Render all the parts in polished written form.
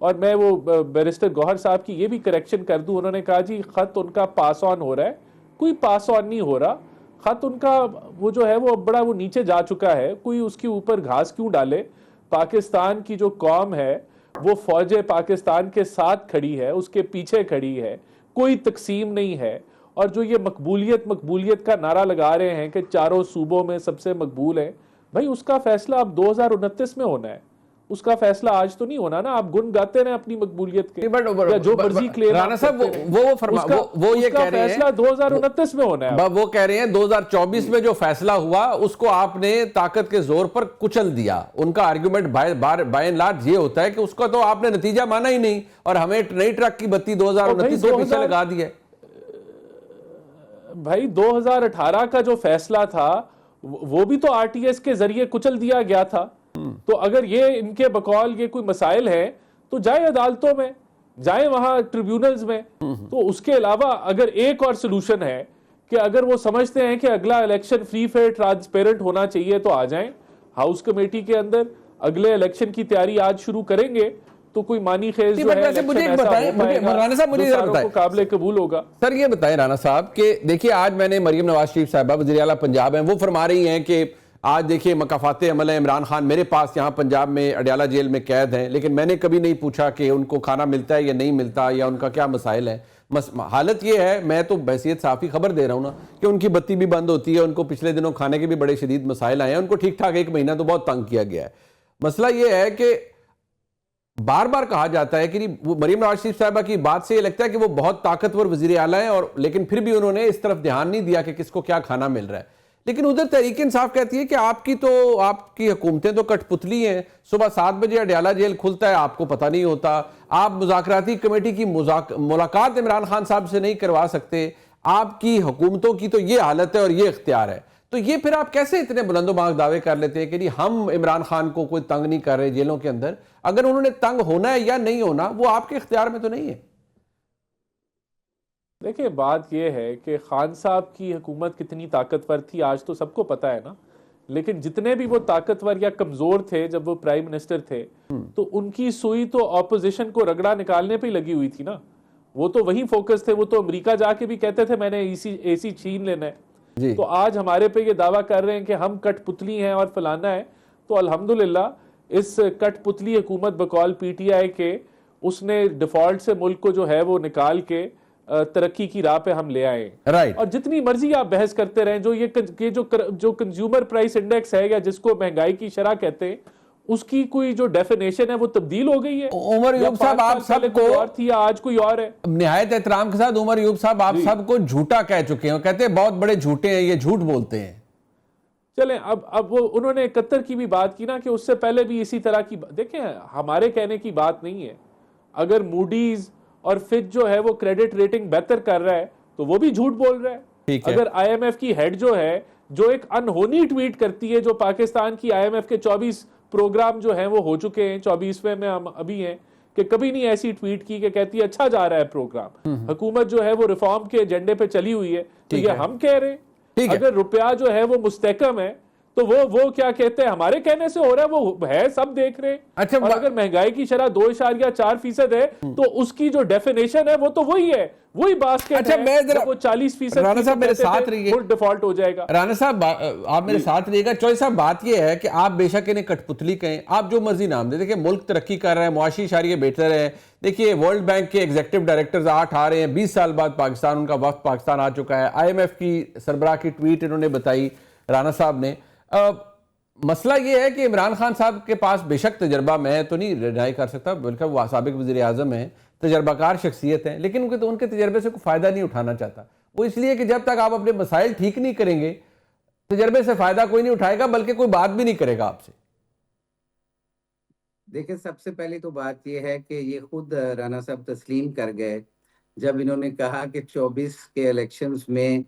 اور میں وہ بیرسٹر گوہر صاحب کی یہ بھی کریکشن کر دوں, انہوں نے کہا جی خط ان کا پاس آن ہو رہا ہے, کوئی پاس آن نہیں ہو رہا, خط ان کا وہ جو ہے وہ بڑا وہ نیچے جا چکا ہے, کوئی اس کے اوپر گھاس کیوں ڈالے. پاکستان کی جو قوم ہے وہ فوج پاکستان کے ساتھ کھڑی ہے, اس کے پیچھے کھڑی ہے, کوئی تقسیم نہیں ہے. اور جو یہ مقبولیت کا نعرہ لگا رہے ہیں کہ چاروں صوبوں میں سب سے مقبول ہے, بھائی اس کا فیصلہ اب 2029 میں ہونا ہے, اس کا فیصلہ آج تو نہیں ہونا نا. آپ گن گاتے رہے اپنی مقبولیت کے یا جو مرضی کلیم رانا صاحب وہ یہ کہہ رہے ہیں فیصلہ 2029 میں ہونا ہے. وہ کہہ رہے ہیں 2024 میں جو فیصلہ ہوا اس کو آپ نے طاقت کے زور پر کچل دیا. ان کا آرگیومنٹ بائی اینڈ لارج یہ ہوتا ہے کہ اس کا تو آپ نے نتیجہ مانا ہی نہیں, اور ہمیں نئی ٹرک کی بتی 2029 میں پیچھے لگا دی ہے. بھائی 2018 کا جو فیصلہ تھا وہ بھی تو آر ٹی ایس کے ذریعے کچل دیا گیا تھا. تو اگر یہ ان کے بقول یہ کوئی مسائل ہیں تو جائیں عدالتوں میں, جائیں وہاں ٹریبیونلز میں. تو اس کے علاوہ اگر ایک اور سلوشن ہے کہ اگر وہ سمجھتے ہیں کہ اگلا الیکشن فری فیئر ٹرانسپیرنٹ ہونا چاہیے تو آ جائیں ہاؤس کمیٹی کے اندر, اگلے الیکشن کی تیاری آج شروع کریں گے تو کوئی مانی خیز جو ہے قابل قبول ہوگا. سر یہ بتائیں رانا صاحب کہ دیکھیے آج میں نے مریم نواز شریف صاحبہ وزیر اعلیٰ پنجاب ہیں, وہ فرما رہی ہیں کہ آج دیکھیے مکافات عمل ہے, عمران خان میرے پاس یہاں پنجاب میں اڈیالہ جیل میں قید ہیں, لیکن میں نے کبھی نہیں پوچھا کہ ان کو کھانا ملتا ہے یا نہیں ملتا یا ان کا کیا مسائل ہیں. حالت یہ ہے, میں تو بحیثیت صحافی خبر دے رہا ہوں نا, کہ ان کی بتی بھی بند ہوتی ہے, ان کو پچھلے دنوں کھانے کے بھی بڑے شدید مسائل آئے ہیں, ان کو ٹھیک ٹھاک 1 مہینہ تو بہت تنگ کیا گیا ہے. مسئلہ یہ ہے کہ بار بار کہا جاتا ہے کہ مریم نواز شریف صاحبہ کی بات سے یہ لگتا ہے کہ وہ بہت طاقتور وزیر اعلیٰ ہیں, اور لیکن پھر بھی انہوں نے اس طرف دھیان نہیں دیا کہ کس کو کیا کھانا مل رہا ہے. لیکن ادھر تحریک انصاف کہتی ہے کہ آپ کی حکومتیں تو کٹ پتلی ہیں, صبح 7 بجے اڈیالہ جیل کھلتا ہے, آپ کو پتہ نہیں ہوتا, آپ مذاکراتی کمیٹی کی ملاقات عمران خان صاحب سے نہیں کروا سکتے, آپ کی حکومتوں کی تو یہ حالت ہے اور یہ اختیار ہے. تو یہ پھر آپ کیسے اتنے بلند و بانگ دعوے کر لیتے ہیں کہ جی ہم عمران خان کو کوئی تنگ نہیں کر رہے جیلوں کے اندر؟ اگر انہوں نے تنگ ہونا ہے یا نہیں ہونا وہ آپ کے اختیار میں تو نہیں ہے. دیکھیں بات یہ ہے کہ خان صاحب کی حکومت کتنی طاقتور تھی آج تو سب کو پتا ہے نا, لیکن جتنے بھی وہ طاقتور یا کمزور تھے جب وہ پرائم منسٹر تھے تو ان کی سوئی تو اپوزیشن کو رگڑا نکالنے پہ ہی لگی ہوئی تھی نا. وہ تو وہیں فوکس تھے, وہ تو امریکہ جا کے بھی کہتے تھے میں نے اے سی چھین لینا ہے. تو آج ہمارے پہ یہ دعویٰ کر رہے ہیں کہ ہم کٹ پتلی ہیں اور فلانا ہے. تو الحمدللہ اس کٹ پتلی حکومت بقول پی ٹی آئی کے, اس نے ڈیفالٹ سے ملک کو جو ہے وہ نکال کے ترقی کی راہ پہ ہم لے آئے. اور جتنی مرضی آپ بحث کرتے رہیں, جو کنزیومر پرائس انڈیکس ہے یا جس کو مہنگائی کی شرح کہتے ہیں, اس کی کوئی جو ڈیفینیشن ہے وہ تبدیل ہو گئی ہے. عمر ایوب صاحب آپ سب کو اور تھی آج کوئی اور ہے. نہایت احترام کے ساتھ عمر ایوب صاحب آپ سب کو جھوٹا کہہ چکے ہیں, کہتے ہیں بہت بڑے جھوٹے ہیں, یہ جھوٹ بولتے ہیں. چلیں اب وہ انہوں نے 71 کی بھی بات کی نا, کہ اس سے پہلے بھی اسی طرح کی دیکھیں ہمارے کہنے کی بات نہیں ہے. اگر موڈیز اور فچ جو ہے وہ کریڈٹ ریٹنگ بہتر کر رہا ہے تو وہ بھی جھوٹ بول رہا ہے. اگر آئی ایم ایف کی ہیڈ جو ہے جو ایک انہونی ٹویٹ کرتی ہے, جو پاکستان کی آئی ایم ایف کے 24 پروگرام جو ہیں وہ ہو چکے ہیں, 24ویں میں ہم ابھی ہیں, کہ کبھی نہیں ایسی ٹویٹ کی کہ کہتی ہے اچھا جا رہا ہے پروگرام, حکومت جو ہے وہ ریفارم کے ایجنڈے پہ چلی ہوئی ہے. تو یہ ہم کہہ رہے ہیں اگر روپیہ جو ہے وہ مستحکم ہے تو وہ کیا کہتے ہیں ہمارے کہنے سے ہو رہا ہے, وہ ہے سب دیکھ رہے ہیں. اور اگر مہنگائی کی شرح 2.4% ہے تو اس کی جو ڈیفینیشن ہے وہ تو وہی ہے, وہی باسکٹ ہے, وہ 40% رانا صاحب میرے ساتھ رہیے, ڈیفالٹ ہو جائے گا. رانا صاحب آپ میرے ساتھ رہیے گا. چوہے صاحب بات یہ ہے کہ آپ بے شک انہیں کٹ پتلی کہیں, آپ جو مرضی نام دیں, دیکھیں ملک ترقی کر رہے ہیں, معاشی اشاریے بہتر ہے. دیکھیے ورلڈ بینک کے ایگزیکٹو ڈائریکٹرز 8 آ رہے ہیں, 20 سال بعد پاکستان, ان کا وفد پاکستان آ چکا ہے. آئی ایم ایف کی سربراہ کی ٹویٹ انہوں نے بتائی رانا صاحب نے. مسئلہ یہ ہے کہ عمران خان صاحب کے پاس بے شک تجربہ, میں تو نہیں ڈینائی کر سکتا, بلکہ وہ سابق وزیر اعظم ہیں, تجربہ کار شخصیت ہیں, لیکن ان کے تجربے سے کوئی فائدہ نہیں اٹھانا چاہتا. وہ اس لیے کہ جب تک آپ اپنے مسائل ٹھیک نہیں کریں گے تجربے سے فائدہ کوئی نہیں اٹھائے گا, بلکہ کوئی بات بھی نہیں کرے گا آپ سے. دیکھیں سب سے پہلی تو بات یہ ہے کہ یہ خود رانا صاحب تسلیم کر گئے جب انہوں نے کہا کہ 24 کے الیکشنز میں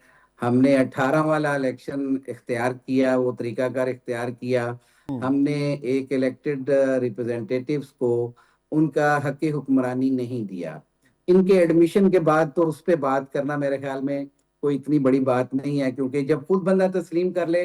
ہم نے 18 والا الیکشن اختیار کیا, وہ طریقہ کار اختیار کیا. ہم نے ایک الیکٹڈ ریپرزینٹیٹیوز کو ان کا حق حکمرانی نہیں دیا. ان کے ایڈمیشن کے بعد تو اس پہ بات کرنا میرے خیال میں کوئی اتنی بڑی بات نہیں ہے, کیونکہ جب خود بندہ تسلیم کر لے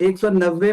190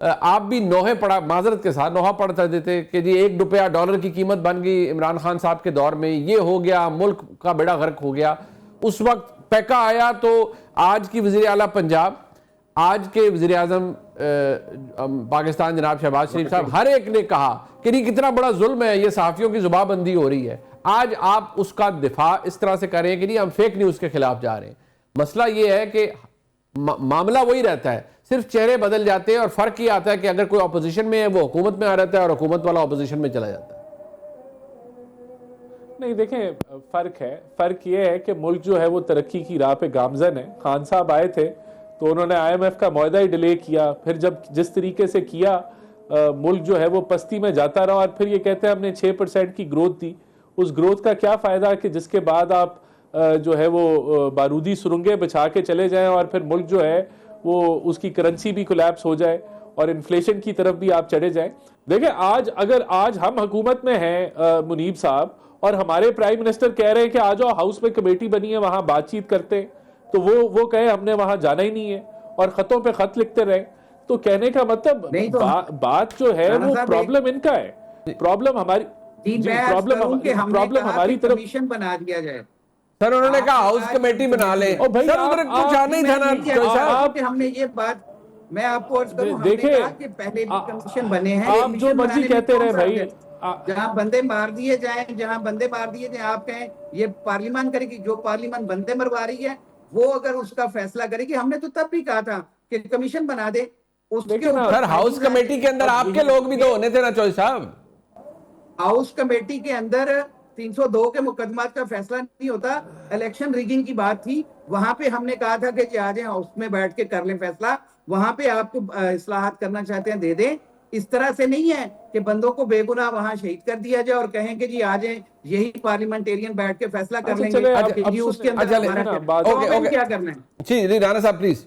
آپ بھی نوحے پڑا معذرت کے ساتھ نوحہ پڑھتا دیتے کہ جی $1 کی قیمت بن گئی عمران خان صاحب کے دور میں, یہ ہو گیا, ملک کا بیڑا غرق ہو گیا. اس وقت پیکا آیا تو آج کی وزیر اعلیٰ پنجاب, آج کے وزیر اعظم پاکستان جناب شہباز شریف صاحب, ہر ایک نے کہا کہ نہیں کتنا بڑا ظلم ہے, یہ صحافیوں کی زبان بندی ہو رہی ہے. آج آپ اس کا دفاع اس طرح سے کر رہے ہیں کہ نہیں ہم فیک نیوز کے خلاف جا رہے ہیں. مسئلہ یہ ہے کہ معاملہ وہی رہتا ہے, صرف چہرے بدل جاتے ہیں, اور فرق یہ آتا ہے کہ اگر کوئی اپوزیشن میں ہے وہ حکومت میں آ رہتا ہے اور حکومت والا اپوزیشن میں چلا جاتا ہے. نہیں دیکھیں فرق ہے, فرق یہ ہے کہ ملک جو ہے وہ ترقی کی راہ پہ گامزن ہے. خان صاحب آئے تھے تو انہوں نے IMF کا معاہدہ ہی ڈیلے کیا, پھر جب جس طریقے سے کیا ملک جو ہے وہ پستی میں جاتا رہا, اور پھر یہ کہتے ہیں ہم نے 6% کی گروتھ دی. اس گروتھ کا کیا فائدہ کہ جس کے بعد آپ جو ہے وہ بارودی سرنگیں بچھا کے چلے جائیں اور پھر ملک جو ہے وہ اس کی کرنسی بھی کولیپس ہو جائے اور انفلیشن کی طرف بھی آپ چڑھے جائیں. دیکھیں اگر آج ہم حکومت میں ہیں منیب صاحب, اور ہمارے پرائم منسٹر کہہ رہے ہیں کہ آ جاؤ ہاؤس میں کمیٹی بنی ہے وہاں بات چیت کرتے, تو وہ کہے ہم نے وہاں جانا ہی نہیں ہے اور خطوں پہ خط لکھتے رہے, تو کہنے کا مطلب بات جو ہے وہ پرابلم ان کا ہے, پرابلم ہماری پرابلم ہماری طرف کمیشن بنا دیا جائے. سر انہوں نے کہا ہاؤس کمیٹی بنا لیں. سر ادھر کچھ آنا ہی تھا نا. ہم نے یہ بات میں آپ کو عرض کروں, ہم نے کہا کہ پہلے بھی کمیشن بنے ہیں, آپ جو مرضی کہتے رہے بھائی, جہاں بندے مار دیے جائیں آپ کہیں یہ پارلیمان کرے گی, جو پارلیمان بندے مروا رہی ہے وہ اگر اس کا فیصلہ کرے گی. ہم نے تو تب بھی کہا تھا کہ کمیشن بنا دے. سر ہاؤس کمیٹی کے اندر آپ کے لوگ بھی تو ہونے تھے نا چوہدری صاحب. ہاؤس کمیٹی کے اندر 302 کے مقدمات کا فیصلہ نہیں ہوتا, الیکشن ریگنگ کی بات تھی, وہاں پہ ہم نے کہا تھا کہ جی آ جائیں ہاؤس میں بیٹھ کے کر لیں فیصلہ, وہاں پہ آپ کو اصلاحات کرنا چاہتے ہیں دے دیں. اس طرح سے نہیں ہے کہ بندوں کو بے گناہ وہاں شہید کر دیا جائے اور کہیں کہ جی آ جائیں یہی پارلیمنٹیرین بیٹھ کے فیصلہ کر لیں گے, اس کے اندر کیا کرنا ہے. جی رانا صاحب پلیز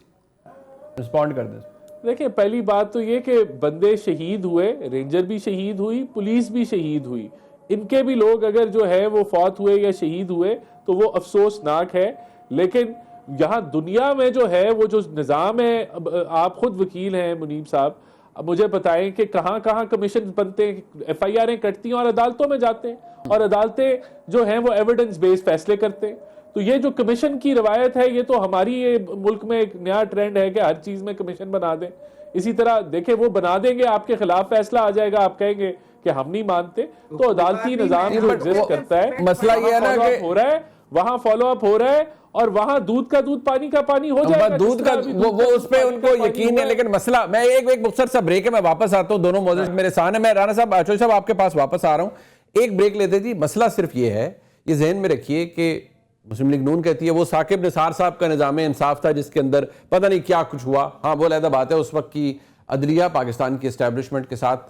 رسپونڈ کر دیں. دیکھیں پہلی بات تو یہ کہ بندے شہید ہوئے, رینجر بھی شہید ہوئی, پولیس بھی شہید ہوئی, ان کے بھی لوگ اگر جو ہے وہ فوت ہوئے یا شہید ہوئے تو وہ افسوسناک ہے. لیکن یہاں دنیا میں جو ہے وہ جو نظام ہے, آپ خود وکیل ہیں منیب صاحب, اب مجھے بتائیں کہ کہاں کہاں کمیشن بنتے ہیں, FIR کٹتی ہیں اور عدالتوں میں جاتے ہیں, اور عدالتیں جو ہیں وہ ایویڈنس بیس فیصلے کرتے ہیں. تو یہ جو کمیشن کی روایت ہے یہ تو ہماری ملک میں ایک نیا ٹرینڈ ہے کہ ہر چیز میں کمیشن بنا دیں. اسی طرح دیکھیں وہ بنا دیں گے, آپ کے خلاف فیصلہ آ جائے گا, آپ کہیں گے کہ ہم نہیں مانتے, تو عدالتی نظام جو ایگزسٹ کرتا ہے مسئلہ یہ ہے نا کہ ہو رہا ہے, وہاں فالو اپ ہو رہا ہے, اور وہاں دودھ کا دودھ پانی کا پانی ہو جائے گا. دودھ کا وہ اس پہ ان کو یقین ہے, لیکن مسئلہ میں ایک مختصر سا بریک ہے, میں واپس آتا ہوں, دونوں موضوع میرے سامنے. میں رانا صاحب چوہدری صاحب آپ کے پاس واپس آ رہا ہوں, ایک بریک لیتے جی. مسئلہ صرف یہ ہے, یہ ذہن میں رکھیے کہ مسلم لیگ نون کہتی ہے وہ ثاقب نثار صاحب کا نظام انصاف تھا جس کے اندر پتہ نہیں کیا کچھ ہوا. ہاں وہ علیحدہ بات ہے, اس وقت کی عدلیہ پاکستان کی اسٹیبلشمنٹ کے ساتھ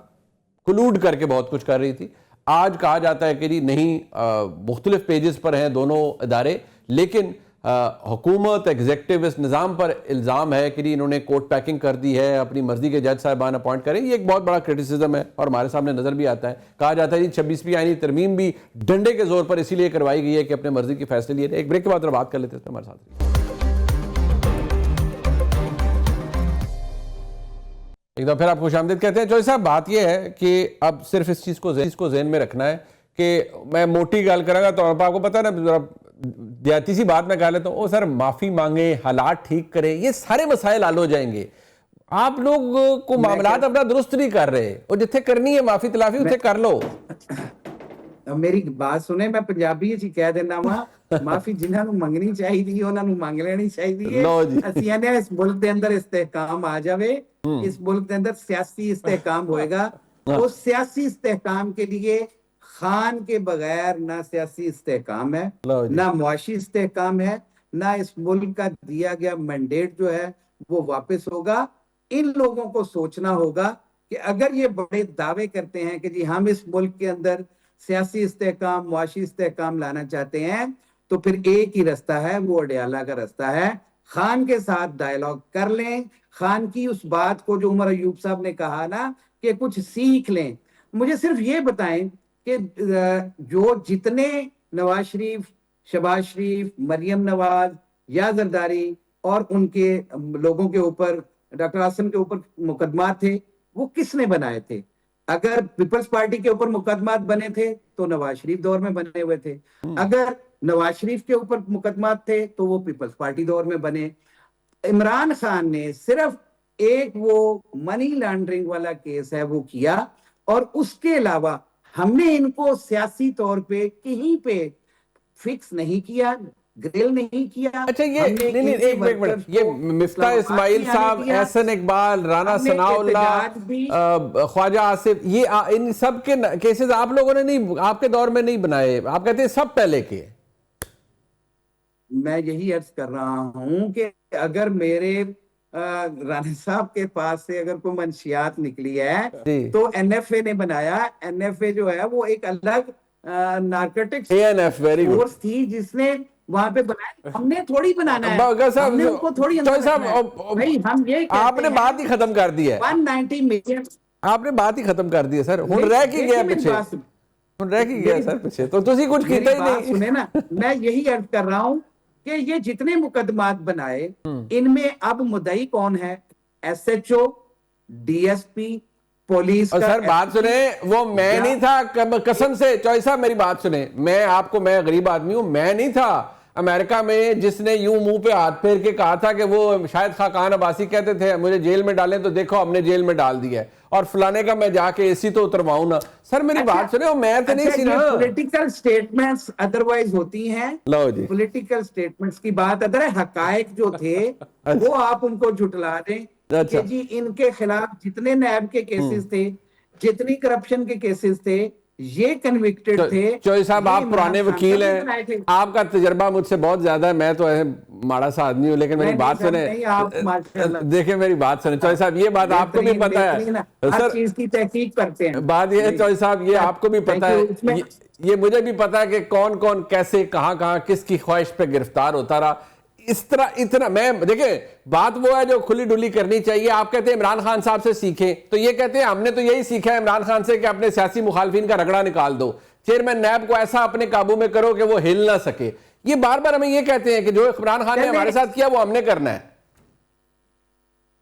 کلوڈ کر کے بہت کچھ کر رہی تھی. آج کہا جاتا ہے کہ نہیں, مختلف پیجز پر ہیں دونوں ادارے, لیکن حکومت ایگزیکٹو اس نظام پر الزام ہے کہ انہوں نے کوٹ پیکنگ کر دی ہے, اپنی مرضی کے جج صاحبان اپوائنٹ کریں. یہ ایک بہت بڑا کرٹیسزم ہے اور ہمارے سامنے نظر بھی آتا ہے. کہا جاتا ہے 26ویں آئینی ترمیم بھی ڈنڈے کے زور پر اسی لیے کروائی گئی ہے کہ اپنے مرضی کے فیصلے لیے. ایک بریک کے بعد بات کر لیتے ہیں, ہمارے ساتھ ایک دفعہ پھر آپ خوش آمدید کہتے ہیں. چوہدری صاحب بات یہ ہے کہ اب صرف اس چیز کو ذہن میں رکھنا ہے کہ میں موٹی گال کروں گا تو آپ کو پتہ ہے نا, دیاتی سی بات میں کہہ لیتا ہوں, سر معافی مانگیں, حالات ٹھیک کریں, یہ سارے مسائل حل ہو جائیں گے. آپ لوگ کو معاملات اپنا درست نہیں کر رہے, اور جتھے کرنی ہے معافی تلافی اتھے کر لو. میری بات سنیں, میں پنجابی جی کہہ دینا وا, معافی جنہاں نوں منگنی چاہیے انہاں نوں منگ لینی چاہیے. اسی نے اس ملک دے اندر استحکام آ جاوے, اس ملک دے اندر سیاسی استحکام ہوئے گا. اس سیاسی استحکام کے لیے خان کے بغیر نہ سیاسی استحکام ہے, نہ معاشی استحکام ہے, نہ اس ملک کا دیا گیا مینڈیٹ جو ہے وہ واپس ہوگا. ان لوگوں کو سوچنا ہوگا کہ اگر یہ بڑے دعوے کرتے ہیں کہ جی ہم اس ملک کے اندر سیاسی استحکام, معاشی استحکام لانا چاہتے ہیں, تو پھر ایک ہی رستہ ہے, وہ اڈیالہ کا رستہ ہے. خان کے ساتھ ڈائیلاگ کر لیں, خان کی اس بات کو جو عمر ایوب صاحب نے کہا نا کہ کچھ سیکھ لیں. مجھے صرف یہ بتائیں کہ جو جتنے نواز شریف, شہباز شریف, مریم نواز یا زرداری اور ان کے لوگوں کے اوپر, ڈاکٹر عاصم کے اوپر مقدمات تھے, وہ کس نے بنائے تھے؟ اگر پیپلز پارٹی کے اوپر مقدمات بنے تھے تو نواز شریف دور میں بنے ہوئے تھے، اگر نواز شریف کے اوپر مقدمات تھے تو وہ پیپلز پارٹی دور میں بنے۔ عمران خان نے صرف ایک وہ منی لانڈرنگ والا کیس ہے وہ کیا، اور اس کے علاوہ ہم نے ان کو سیاسی طور پہ کہیں پہ فکس نہیں کیا، گریل نہیں کیا۔ اچھا یہ ایک منٹ، یہ مفتاح اسماعیل صاحب، احسن اقبال، رانا ثناء اللہ، خواجہ آصف، یہ ان سب کے کیسز آپ لوگوں نے نہیں، آپ کے دور میں نہیں بنائے، آپ کہتے ہیں سب پہلے کے؟ میں یہی عرض کر رہا ہوں کہ اگر میرے رانا صاحب کے پاس سے اگر کوئی منشیات نکلی ہے تو این ایف اے نے بنایا۔ این ایف اے جو ہے وہ ایک الگ نارکوٹکس فورس تھی جس نے وہاں پہ بنایا، ہم نے تھوڑی بنانا ہے، ہم نے ان کو تھوڑی ہم یہ آپ نے بات ہی ختم کر دی ہے، 190 ملین، آپ نے بات ہی ختم کر دی ہے سر، ہن رہ کی گیا پیچھے، ہن رہ کی گیا سر پیچھے، تو تسی کچھ کیتا ہی نہیں۔ سنیں نا، میں یہی عرض کر رہا ہوں کہ یہ جتنے مقدمات بنائے ان میں اب مدعی کون ہے؟ ایس ایچ او، ڈی ایس پی، پولیس کا۔ سر بات سنیں، وہ میں نہیں تھا، قسم سے چوہی صاحب میری بات سنیں، میں آپ کو، میں غریب آدمی ہوں، میں نہیں تھا امریکہ میں جس نے یوں منہ پہ ہاتھ پھیر کے کہا تھا کہ وہ شاید خاقان عباسی کہتے تھے مجھے جیل میں ڈالیں تو دیکھو ہم نے جیل میں ڈال دیا ہے، اور فلانے کا میں جا کے اے سی تو اترواؤں نا۔ سر میری بات سنیں، وہ میں تو نہیں سی نا۔ پولیٹیکل سٹیٹمنٹس ادروائز ہوتی ہیں، لو جی، پولیٹیکل سٹیٹمنٹس کی بات ادھر ہے، حقائق جو تھے وہ آپ ان کو جھٹلا دیں کہ جی ان کے خلاف جتنے نیب کے کیسز تھے، جتنی کرپشن کے کیسز تھے، یہ کنوکٹڈ تھے۔ چوہی صاحب آپ پرانے وکیل ہیں، آپ کا تجربہ مجھ سے بہت زیادہ ہے، میں تو ماڑا سا آدمی ہوں، لیکن میری بات سنیں، دیکھیں میری بات سنیں چوہی صاحب، یہ بات آپ کو بھی پتا ہے ہر چیز کی تحقیق کرتے ہیں۔ بات یہ ہے چوہی صاحب، یہ آپ کو بھی پتا ہے، یہ مجھے بھی پتا ہے کہ کون کون کیسے کہاں کہاں کس کی خواہش پہ گرفتار ہوتا رہا۔ اس طرح اتنا میں دیکھیں، بات وہ ہے جو کھلی ڈلی کرنی چاہیے۔ آپ کہتے ہیں عمران خان صاحب سے سیکھیں، تو یہ کہتے ہیں ہم نے تو یہی سیکھا ہے عمران خان سے کہ اپنے سیاسی مخالفین کا رگڑا نکال دو، چیئرمین نیب کو ایسا اپنے قابو میں کرو کہ وہ ہل نہ سکے۔ یہ بار بار ہمیں یہ کہتے ہیں کہ جو عمران خان نے ہمارے ساتھ کیا وہ ہم نے کرنا ہے۔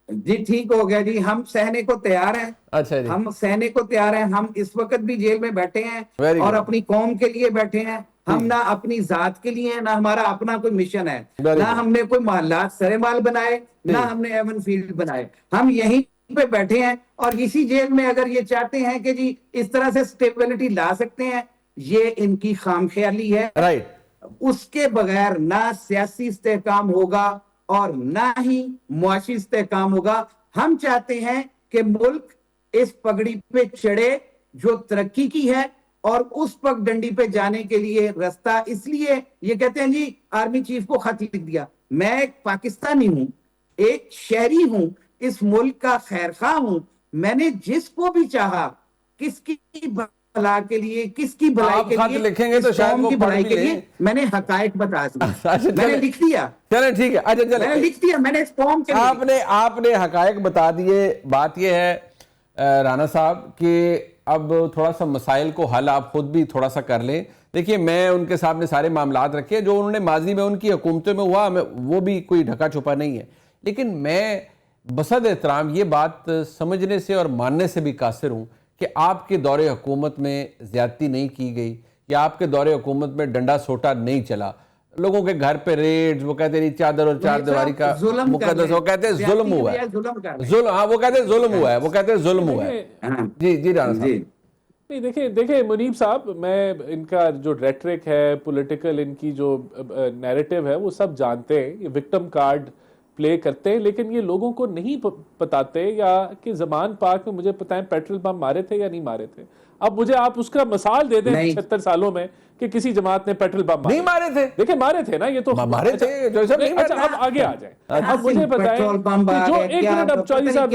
جی ٹھیک ہو گیا جی، ہم سہنے کو تیار ہیں۔ اچھا جی، ہم سہنے کو تیار ہیں، ہم اس وقت بھی جیل میں بیٹھے ہیں اور اپنی قوم کے لیے بیٹھے ہیں، ہم نہ اپنی ذات کے لیے، نہ ہمارا اپنا کوئی مشن ہے، نہ ہم نے کوئی محلات سرمال بنائے، نہ ہم نے ایون فیلڈ بنائے، ہم یہیں پہ بیٹھے ہیں، اور اسی جیل میں اگر یہ چاہتے ہیں کہ جی اس طرح سے سٹیبلٹی لا سکتے ہیں، یہ ان کی خام خیالی ہے۔ اس کے بغیر نہ سیاسی استحکام ہوگا اور نہ ہی معاشی استحکام ہوگا۔ ہم چاہتے ہیں کہ ملک اس پگڑی پہ چڑھے جو ترقی کی ہے، اور اس پگ ڈنڈی پہ جانے کے لیے رستہ، اس لیے یہ کہتے ہیں جی آرمی چیف کو خط لکھ دیا۔ میں ایک پاکستانی ہوں، ایک شہری ہوں، اس ملک کا خیر خواہ ہوں، میں نے جس کو بھی چاہا، کس کی بھلائی کے لیے، کس کی بھلائی کے لیے، لکھیں گے تو شاید وہ پڑھ بھی لیں، میں نے حقائق بتا دی، میں نے لکھ دیا، چلیں ٹھیک ہے، اچھا چلیں، میں نے لکھ دیا، میں نے اس قوم کے لیے، آپ نے حقائق بتا دیے۔ بات یہ ہے رانا صاحب کہ اب تھوڑا سا مسائل کو حل آپ خود بھی تھوڑا سا کر لیں۔ دیکھیے میں ان کے سامنے سارے معاملات رکھے جو انہوں نے ماضی میں ان کی حکومتوں میں ہوا، وہ بھی کوئی ڈھکا چھپا نہیں ہے، لیکن میں بصد احترام یہ بات سمجھنے سے اور ماننے سے بھی قاصر ہوں کہ آپ کے دور حکومت میں زیادتی نہیں کی گئی، یا آپ کے دور حکومت میں ڈنڈا سوٹا نہیں چلا، لوگوں کے گھر پہ ریڈز، وہ کہتے ہیں چادر اور چار دیواری کا مقدس، وہ کہتے ہیں ظلم ہوا ہے، ظلم، ہاں وہ کہتے ہیں ظلم ہوا ہے، وہ کہتے ہیں ظلم ہوا ہے۔ جی رانا صاحب، نہیں دیکھیں منیب صاحب، میں ان کا جو ریٹرک ہے، پولیٹیکل ان کی جو نیریٹو ہے، وہ سب جانتے ہیں، یہ وکٹم کارڈ پلے کرتے ہیں، لیکن یہ لوگوں کو نہیں بتاتے، یا کہ زمان پاک میں مجھے پتہ ہے پیٹرول بم مارے تھے یا نہیں مارے تھے۔ اب مجھے آپ اس کا مثال دے دیں 76 سالوں میں کہ کسی جماعت نے پیٹرول بم نہیں مارے تھے، دیکھیں مارے تھے نا، یہ تو مارے تھے۔ اچھا اب آگے آ جائیں، اب مجھے بتائیں کہ جو ایک منٹ، اب چوہدری صاحب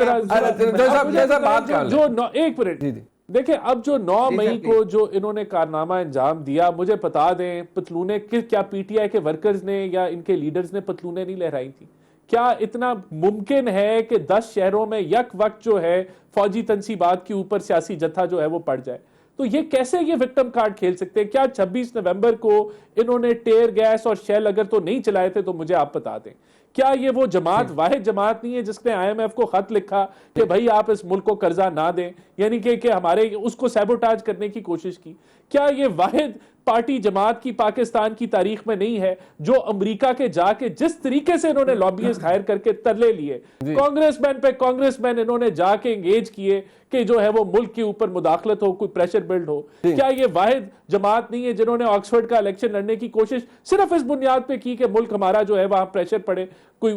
ایک منٹ دیکھیں، اب جو 9 مئی کو جو انہوں نے کارنامہ انجام دیا، مجھے بتا دیں پتلونے کیا پی ٹی آئی کے ورکرز نے یا ان کے لیڈرز نے پتلونے نہیں لہرائی تھی؟ کیا اتنا ممکن ہے کہ 10 شہروں میں یک وقت جو ہے فوجی تنصیبات کے اوپر سیاسی جتھا جو ہے وہ پڑ جائے؟ تو تو یہ کیسے یہ وکٹم کارڈ کھیل سکتے ہیں؟ کیا 26 نومبر کو انہوں نے ٹیئر گیس اور شیل اگر تو نہیں چلائے تھے تو مجھے آپ بتا دیں، کیا یہ وہ جماعت واحد جماعت نہیں ہے جس نے IMF کو خط لکھا کہ بھائی آپ اس ملک کو قرضہ نہ دیں، یعنی کہ ہمارے اس کو سیبوٹاج کرنے کی کوشش کی؟ کیا یہ واحد پارٹی جماعت کی پاکستان کی تاریخ میں نہیں ہے جو امریکہ کے جا کے جس طریقے سے انہوں نے لابیسٹ ہائر کر کے ترلے لیے، کانگریس مین پہ کانگریس مین انہوں نے جا کے انگیج کیے کہ جو ہے وہ ملک کے اوپر مداخلت ہو، کوئی پریشر بلڈ ہو؟ کیا یہ واحد جماعت نہیں ہے جنہوں نے آکسفورڈ کا الیکشن لڑنے کی کوشش صرف اس بنیاد پہ کی کہ ملک ہمارا جو ہے وہاں پریشر پڑے؟ کوئی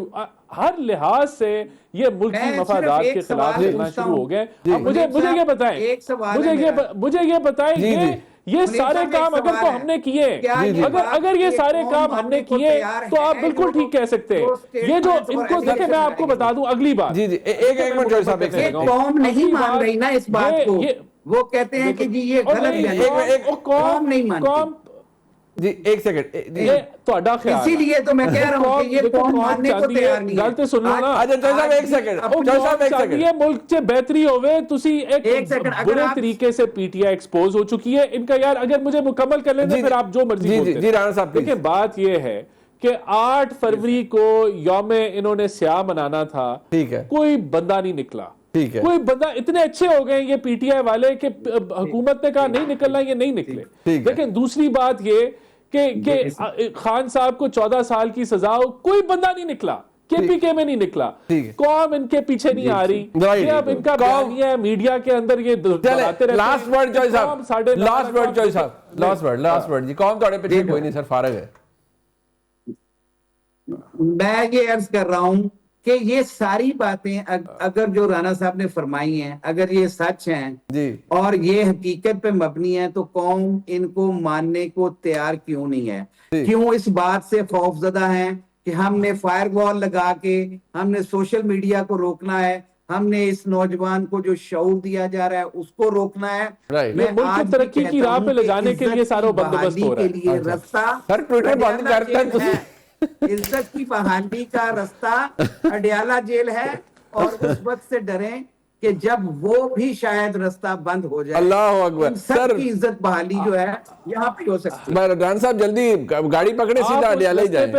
ہر لحاظ سے یہ ملکی مفادات کے خلاف چلنا شروع ہو گئے۔ مجھے یہ بتائیں، مجھے یہ بتائیں یہ سارے کام اگر تو ہم نے کیے، اگر یہ سارے کام ہم نے کیے تو آپ بالکل ٹھیک کہہ سکتے ہیں۔ یہ جو ان کو دیکھیں، میں آپ کو بتا دوں اگلی بات، ایک منٹ جوہر صاحب، قوم نہیں مان رہی نا اس بات کو، وہ کہتے ہیں کہ جی یہ غلط ہے، قوم نہیں مانتی۔ جی ایک سیکنڈ، یہ تہاڈا خیال، اسی لیے تو میں کہہ رہا ہوں کہ یہ قوم ماننے کو تیار نہیں ہے۔ گل سن لو نا، ایک سیکنڈ، یہ ملک چ بہتری ہوئے، تسی ایک برے طریقے سے PTI ایکسپوز ہو چکی ہے ان کا۔ یار اگر مجھے مکمل کر لینا پھر آپ جو مرضی بولتے ہیں۔ جی رانا صاحب، دیکھیں بات یہ ہے کہ 8 فروری کو یوم انہوں نے سیاہ منانا تھا، ٹھیک ہے، کوئی بندہ نہیں نکلا، ٹھیک ہے، کوئی بندہ، اتنے اچھے ہو گئے یہ PTI والے کہ حکومت نے کہا نہیں نکلنا، یہ نہیں نکلے۔ لیکن دوسری بات یہ کہ خان صاحب کو 14 سال کی سزا ہو، کوئی بندہ نہیں نکلا، KPK میں نہیں نکلا، قوم ان کے پیچھے نہیں آ رہی، یہ اب ان کا بیانیہ ہے میڈیا کے اندر، یہ دلاتے رہتے ہیں۔ لاسٹ ورڈ جوہر صاحب، لاسٹ ورڈ جی، قوم توڑے پیچھے کوئی نہیں سر، فارغ ہے۔ میں یہ عرض کر رہا ہوں کہ یہ ساری باتیں اگر جو رانا صاحب نے فرمائی ہیں اگر یہ سچ ہیں اور یہ حقیقت پہ مبنی ہے تو قوم ان کو ماننے کو تیار کیوں نہیں ہے؟ کیوں اس بات سے خوف زدہ ہیں کہ ہم نے فائر وال لگا کے ہم نے سوشل میڈیا کو روکنا ہے، ہم نے اس نوجوان کو جو شعور دیا جا رہا ہے اس کو روکنا ہے؟ میں ملک کی ترقی کی راہ پہ لے جانے کے لیے سارا بندوبست ہو رہا ہے۔ رستہ عزت کی بحالی کا رستہ اڈیالہ جیل ہے، اور اس وقت سے ڈریں کہ جب وہ بھی شاید رستہ بند ہو جائے، اللہ اکبر، سب کی عزت بحالی جو ہے یہاں پہ ہو سکتی ہے۔ ران صاحب جلدی گاڑی پکڑے، سیدھا اڈیالہ ہی جائیں۔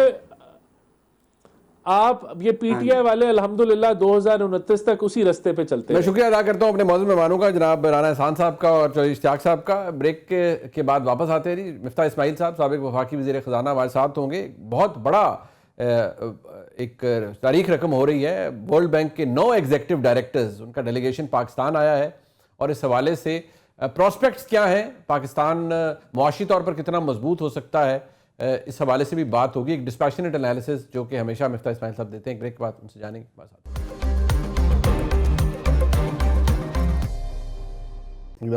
آپ یہ PTI والے الحمدللہ 2029 تک اسی رستے پہ چلتے ہیں۔ میں شکریہ ادا کرتا ہوں اپنے معزز مہمانوں کا، جناب رانا احسان صاحب کا اور چودھری اشتیاق صاحب کا۔ بریک کے بعد واپس آتے ہیں۔ مفتاح اسماعیل صاحب سابق وفاقی وزیر خزانہ ہمارے ساتھ ہوں گے۔ بہت بڑا ایک تاریخ رقم ہو رہی ہے، ورلڈ بینک کے 9 ایگزیکٹو ڈائریکٹرز، ان کا ڈیلیگیشن پاکستان آیا ہے، اور اس حوالے سے پراسپیکٹس کیا ہیں، پاکستان معاشی طور پر کتنا مضبوط ہو سکتا ہے، اس حوالے سے بھی بات ہوگی۔ ایک ڈسپیشنیٹ انالیسس جو کہ ہمیشہ مفتاح اسماعیل صاحب دیتے ہیں۔ ایک بریک کے بعد ان سے جانیں گے۔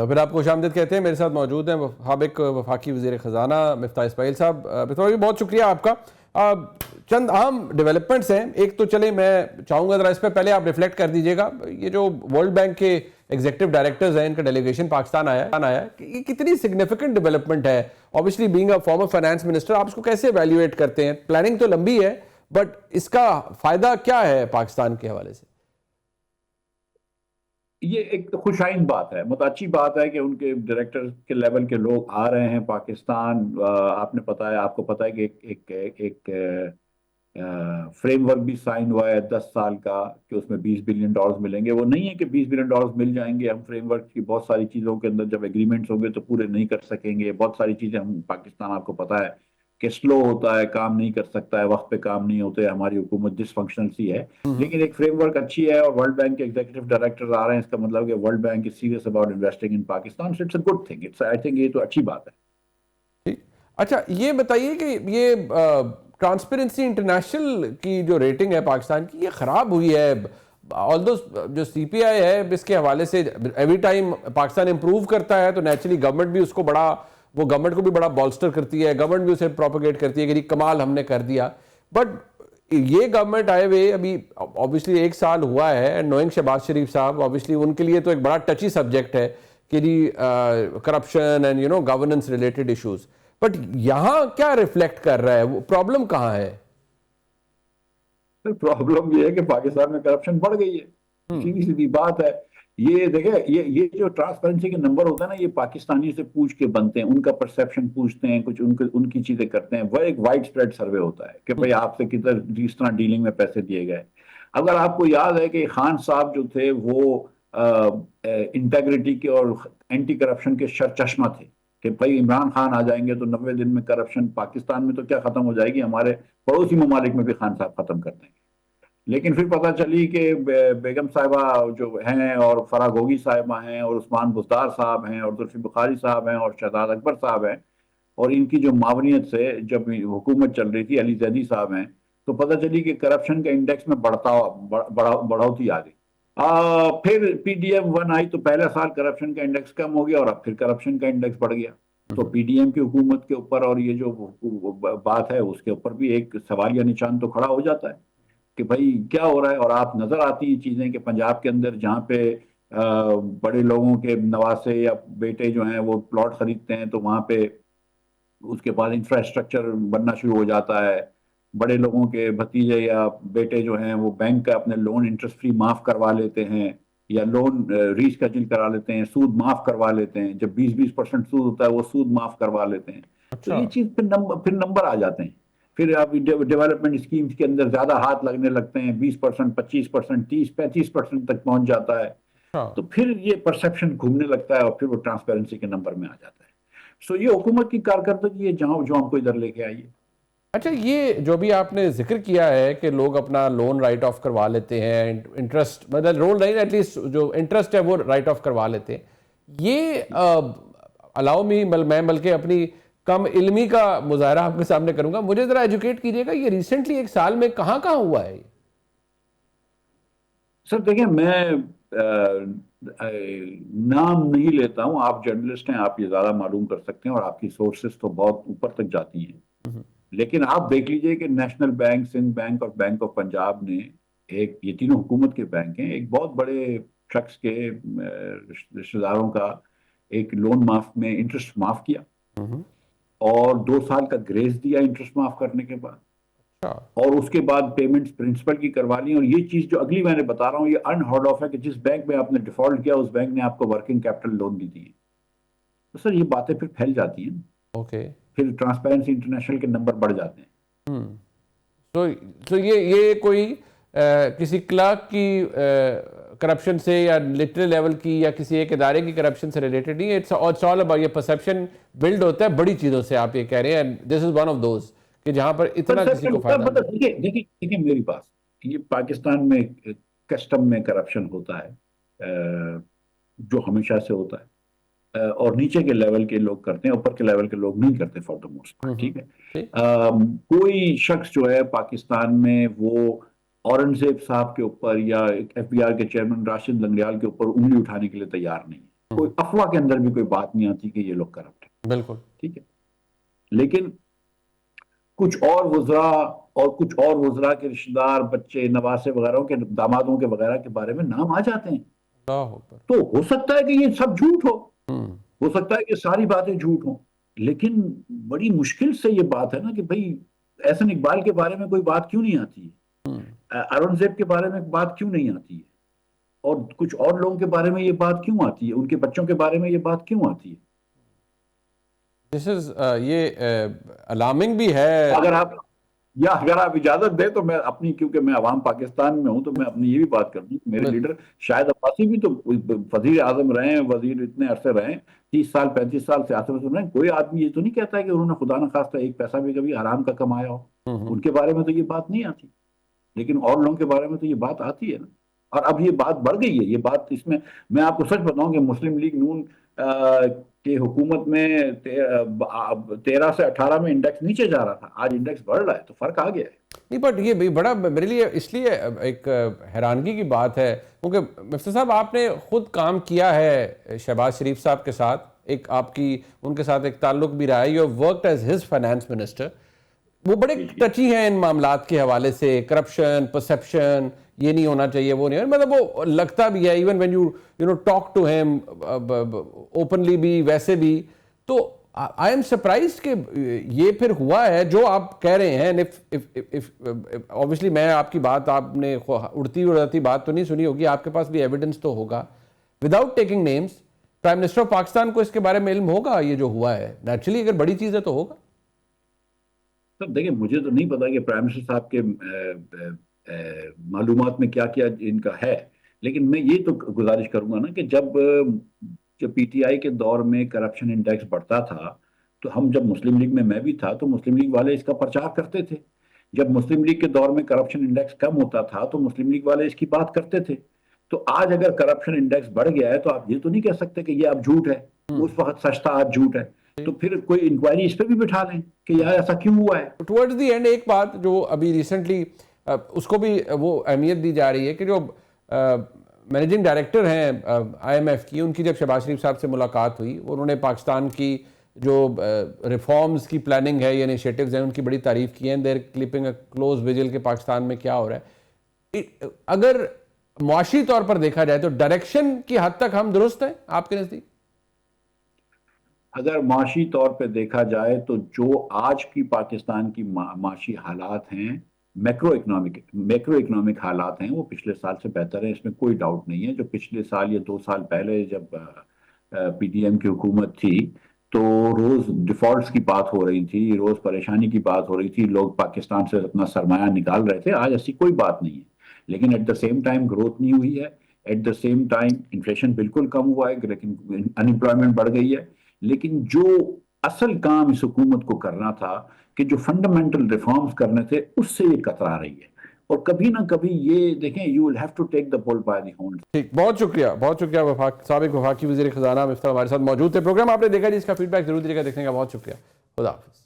پھر آپ کو خوش آمدید کہتے ہیں۔ میرے ساتھ موجود ہیں سابق وفاقی وزیر خزانہ مفتاح اسماعیل صاحب۔ مفتاح بہت شکریہ آپ کا۔ چند اہم ڈیولپمنٹس ہیں، ایک تو چلیں میں چاہوں گا ذرا اس پہ پہلے آپ ریفلیکٹ کر دیجئے گا، یہ جو ورلڈ بینک کے ایگزیکٹو ڈائریکٹرز ہیں، ان کا ڈیلیگیشن پاکستان آیا ہے، یہ کتنی سگنیفیکنٹ ڈیولپمنٹ ہے؟ Obviously being a former finance minister آپ اس کو کیسے ایویلیویٹ کرتے ہیں؟ پلاننگ تو لمبی ہے، بٹ اس کا فائدہ کیا ہے پاکستان کے حوالے سے؟ یہ ایک خوش آئند بات ہے، بہت اچھی بات ہے کہ ان کے ڈائریکٹر کے لیول کے لوگ آ رہے ہیں پاکستان۔ آپ کو پتا ہے کہ ایک فریم ورک بھی سائن ہوا ہے 10 سال کا کہ اس میں $20 بلین ملیں گے۔ وہ نہیں ہے کہ $20 بلین مل جائیں گے، ہم فریم ورک کی بہت ساری چیزوں کے اندر جب ایگریمنٹس ہوں گے تو پورے نہیں کر سکیں گے۔ بہت ساری چیزیں ہم پاکستان آپ کو پتا ہے کہ سلو ہوتا ہے، کام نہیں کر سکتا ہے، وقت پہ کام نہیں ہوتے، ہماری حکومت ڈس فنکشنل سی ہے، لیکن ایک فریم ورک اچھی ہے، اور ورلڈ بینک کے ایگزیکٹو ڈائریکٹر آ رہے ہیں، اس کا مطلب کہ World Bank is serious about investing in Pakistan, so it's a good thing, I think یہ تو اچھی بات ہے۔ اچھا یہ بتائیے کہ یہ ٹرانسپیرنسی انٹرنیشنل کی جو ریٹنگ ہے پاکستان کی، یہ خراب ہوئی ہے، آلدو جو CPI ہے اس کے حوالے سے ایوری ٹائم پاکستان امپروو کرتا ہے تو نیچرلی گورنمنٹ بھی اس کو گورنمنٹ کو بھی بڑا بالسٹر کرتی ہے، گورنمنٹ بھی اسے پروپیگیٹ کرتی ہے کہ کمال ہم نے کر دیا۔ بٹ یہ گورنمنٹ آئے ہوئے ابھی اوبیسلی 1 سال ہوا ہے، نوئنگ شہباز شریف صاحب، اوبیسلی ان کے لیے تو ایک بڑا ٹچی سبجیکٹ ہے کہ جی corruption and governance related issues, but یہاں کیا ریفلیکٹ کر رہا ہے؟ وہ پرابلم کہاں ہے؟ پرابلم یہ ہے کہ پاکستان میں کرپشن بڑھ گئی ہے، سیدھی سیدھی بات ہے۔ یہ دیکھیں یہ جو ٹرانسپیرنسی کے نمبر ہوتا ہے نا، یہ پاکستانیوں سے پوچھ کے بنتے ہیں، ان کا پرسیپشن پوچھتے ہیں، کچھ ان کی چیزیں کرتے ہیں. وہ ایک وائڈ اسپریڈ سروے ہوتا ہے کہ بھئی آپ سے کس طرح ڈیلنگ میں پیسے دیے گئے. اگر آپ کو یاد ہے کہ خان صاحب جو تھے وہ انٹیگریٹی کے اور اینٹی کرپشن کے چشمہ تھے کہ بھائی عمران خان آ جائیں گے تو 90 دن میں کرپشن پاکستان میں تو کیا ختم ہو جائے گی، ہمارے پڑوسی ممالک میں بھی خان صاحب ختم کر دیں گے. لیکن پھر پتہ چلی کہ بیگم صاحبہ جو ہیں اور فرح گوگی صاحبہ ہیں اور عثمان بزدار صاحب ہیں اور زلفی بخاری صاحب ہیں اور شہزاد اکبر صاحب ہیں، اور ان کی جو معاونیت سے جب حکومت چل رہی تھی علی زیدی صاحب ہیں، تو پتہ چلی کہ کرپشن کے انڈیکس میں بڑھوتی آ گئی. پھر پی ڈی ایم 1 آئی تو پہلے سال کرپشن کا انڈیکس کم ہو گیا اور اب پھر کرپشن کا انڈیکس بڑھ گیا. تو پی ڈی ایم کی حکومت کے اوپر اور یہ جو بات ہے اس کے اوپر بھی ایک سوالیہ نشان تو کھڑا ہو جاتا ہے کہ بھائی کیا ہو رہا ہے. اور آپ نظر آتی ہیں چیزیں کہ پنجاب کے اندر جہاں پہ بڑے لوگوں کے نواسے یا بیٹے جو ہیں وہ پلاٹ خریدتے ہیں تو وہاں پہ اس کے بعد انفراسٹرکچر بننا شروع ہو جاتا ہے. بڑے لوگوں کے بھتیجے یا بیٹے جو ہیں وہ بینک کا اپنے لون انٹرسٹ فری معاف کروا لیتے ہیں یا لون ریسکیجول کرا لیتے ہیں، سود معاف کروا لیتے ہیں. جب 20% سود ہوتا ہے وہ سود معاف کروا لیتے ہیں. تو یہ چیز پھر نمبر آ جاتے ہیں. پھر اب ڈیولپمنٹ اسکیمز کے اندر زیادہ ہاتھ لگنے لگتے ہیں، 20%، 25%، 30-35% تک پہنچ جاتا ہے. تو پھر یہ پرسیپشن گھومنے لگتا ہے اور پھر وہ ٹرانسپیرنسی کے نمبر میں آ جاتا ہے. سو یہ حکومت کی کارکردگی ہے جو ہم کو ادھر لے کے آئی ہے. اچھا، یہ جو بھی آپ نے ذکر کیا ہے کہ لوگ اپنا لون رائٹ آف کروا لیتے ہیں، انٹرسٹ مطلب لون نہیں، ایٹ لیسٹ جو انٹرسٹ ہے وہ رائٹ آف کروا لیتے ہیں، یہ الاؤ می میں بلکہ اپنی کم علمی کا مظاہرہ آپ کے سامنے کروں گا، مجھے ذرا ایجوکیٹ کیجئے گا، یہ ریسنٹلی 1 سال میں کہاں ہوا ہے؟ سر دیکھیں، میں نام نہیں لیتا ہوں، آپ جرنلسٹ ہیں، آپ یہ زیادہ معلوم کر سکتے ہیں اور آپ کی سورسز تو بہت اوپر تک جاتی ہیں. لیکن آپ دیکھ لیجئے کہ نیشنل بینک، سندھ بینک اور بینک آف پنجاب نے یہ تینوں حکومت کے بینک ہیں، ایک بہت بڑے شخص کے رشتہ داروں کا ایک لون میں انٹرسٹ معاف کیا اور 2 سال کا گریس دیا انٹرسٹ معاف کرنے کے بعد، اور اس کے بعد پیمنٹس پرنسپل کی کروا لی. اور یہ چیز جو اگلی میں نے بتا رہا ہوں یہ انہرڈ آف ہے کہ جس بینک میں آپ نے ڈیفالٹ کیا اس بینک نے آپ کو ورکنگ کیپٹل لون بھی دی ہے. تو سر یہ باتیں پھر پھیل جاتی ہیں، پھر ٹرانسپیرنسی انٹرنیشنل کے نمبر بڑھ جاتے ہیں. تو یہ کوئی کسی کلرک کی کرپشن سے یا لٹرل لیول کی یا کسی ایک ادارے کی کرپشن سے ریلیٹڈ نہیں ہے، اٹس آل اباؤٹ یہ پرسیپشن بلڈ ہوتا ہے بڑی چیزوں سے، آپ یہ کہہ رہے ہیں دس از ون آف دوز کہ جہاں پر اتنا کسی کو فائدہ نہیں. دیکھیں میری بات، یہ پاکستان میں کسٹم میں کرپشن ہوتا ہے جو ہمیشہ سے ہوتا ہے، اور نیچے کے لیول کے لوگ کرتے ہیں، اوپر کے لیول کے لوگ نہیں کرتے فار دا موسٹ پارٹ. ٹھیک ہے، کوئی شخص جو ہے پاکستان میں وہ اورنگزیب صاحب کے اوپر یا ایف بی آر کے چیئرمین راشد لنگریال کے اوپر انگلی اٹھانے کے لیے تیار نہیں ہے. کوئی افواہ کے اندر بھی کوئی بات نہیں آتی کہ یہ لوگ کرپٹ ہیں. بالکل ٹھیک ہے، لیکن کچھ اور وزراء کے رشتہ دار، بچے، نواسے وغیرہ کے، دامادوں کے وغیرہ کے بارے میں نام آ جاتے ہیں. تو ہو سکتا ہے کہ یہ سب جھوٹ ہو سکتا ہے کہ ساری باتیں جھوٹ ہوں، لیکن بڑی مشکل سے یہ بات ہے نا کہ بھئی احسن اقبال کے بارے میں کوئی بات کیوں نہیں آتی ہے، اورنگزیب کے بارے میں بات کیوں نہیں آتی ہے، اور کچھ اور لوگوں کے بارے میں یہ بات کیوں آتی ہے، ان کے بچوں کے بارے میں یہ بات کیوں آتی ہے. یہ الارمنگ بھی ہے. اگر آپ اجازت دیں تو میں اپنی، کیونکہ میں عوام پاکستان میں ہوں تو میں اپنی یہ بھی بات کر دوں. میرے لیڈر شاہد عباسی بھی تو وزیر اعظم رہے ہیں، وزیر اتنے عرصے رہے، 30 سال 35 سال سیاست میں رہے. کوئی آدمی یہ تو نہیں کہتا ہے کہ انہوں نے خدا نخواستہ ایک پیسہ بھی کبھی حرام کا کمایا ہو. ان کے بارے میں تو یہ بات نہیں آتی، لیکن اور لوگوں کے بارے میں تو یہ بات آتی ہے نا. اور اب یہ بات بڑھ گئی ہے. یہ بات اس میں آپ کو سچ بتاؤں کہ مسلم لیگ نون کہ حکومت میں 13 سے 18 میں انڈیکس نیچے جا رہا تھا، آج انڈیکس بڑھ رہا ہے، تو فرق آ گیا ہے. نہیں، بٹ یہ بڑا میرے لیے اس لیے ایک حیرانگی کی بات ہے کیونکہ مفتی صاحب آپ نے خود کام کیا ہے شہباز شریف صاحب کے ساتھ، ایک آپ کی ان کے ساتھ ایک تعلق بھی رہا ہے. You have worked as his finance minister. وہ بڑے ٹچی ہیں ان معاملات کے حوالے سے، کرپشن، پرسیپشن، یہ نہیں ہونا چاہیے، وہ نہیں، مطلب وہ لگتا بھی ہے even when you know talk to him openly بھی، ویسے بھی. تو آئی ایم سرپرائزڈ کہ یہ پھر ہوا ہے جو آپ کہہ رہے ہیں. obviously میں آپ کی بات، آپ نے اڑتی بات تو نہیں سنی ہوگی، آپ کے پاس بھی ایویڈنس تو ہوگا. without taking names, prime minister of Pakistan کو اس کے بارے میں علم ہوگا یہ جو ہوا ہے؟ نیچرلی اگر بڑی چیز ہے تو ہوگا. سر دیکھیں مجھے تو نہیں پتا کہ پرائم منسٹر صاحب کے معلومات میں کیا کیا ان کا ہے، لیکن میں یہ تو گزارش کروں گا نا کہ جب پی ٹی آئی کے دور میں کرپشن انڈیکس بڑھتا تھا تو ہم جب مسلم لیگ میں بھی تھا تو مسلم لیگ والے اس کا پرچار کرتے تھے. جب مسلم لیگ کے دور میں کرپشن انڈیکس کم ہوتا تھا تو مسلم لیگ والے اس کی بات کرتے تھے. تو آج اگر کرپشن انڈیکس بڑھ گیا ہے تو آپ یہ تو نہیں کہہ سکتے کہ یہ اب جھوٹ ہے، اس وقت سچ تھا آج جھوٹ ہے. تو پھر کوئی انکوائری اس پہ بھی بٹھا لیں کہ یار ایسا کیوں ہوا ہے. ٹورڈز دی اینڈ ایک بات جو ابھی ریسنٹلی اس کو بھی وہ اہمیت دی جا رہی ہے کہ جو مینیجنگ ڈائریکٹر ہیں آئی ایم ایف کی، ان کی جب شہباز شریف صاحب سے ملاقات ہوئی، انہوں نے پاکستان کی جو ریفارمز کی پلاننگ ہے یا انیشیٹوز ہیں ان کی بڑی تعریف کی ہے. دیر کلیپنگ اے کلوز ویجل کہ پاکستان میں کیا ہو رہا ہے. اگر معاشی طور پر دیکھا جائے تو ڈائریکشن کی حد تک ہم درست ہیں آپ کے نزدیک؟ اگر معاشی طور پہ دیکھا جائے تو جو آج کی پاکستان کی معاشی حالات ہیں، میکرو اکنامک حالات ہیں، وہ پچھلے سال سے بہتر ہیں، اس میں کوئی ڈاؤٹ نہیں ہے. جو پچھلے سال یا 2 سال پہلے جب پی ڈی ایم کی حکومت تھی تو روز ڈیفالٹس کی بات ہو رہی تھی، روز پریشانی کی بات ہو رہی تھی، لوگ پاکستان سے اپنا سرمایہ نکال رہے تھے. آج ایسی کوئی بات نہیں ہے، لیکن at the same time growth نہیں ہوئی ہے. At the same time inflation بالکل کم ہوا ہے، لیکن انمپلائمنٹ بڑھ گئی ہے. لیکن جو اصل کام اس حکومت کو کرنا تھا کہ جو فنڈامنٹل ریفارمز کرنے تھے اس سے یہ کترا رہی ہے. اور کبھی نہ کبھی یہ دیکھیں you will have to take the ball by the horn. ٹھیک، بہت شکریہ سابق وفاقی وزیر خزانہ مفتاح ہمارے ساتھ موجود تھے. پروگرام آپ نے دیکھا جس کا فیڈ بیک ضرور دیجیے گا، دیکھنے کا بہت شکریہ. خدا حافظ.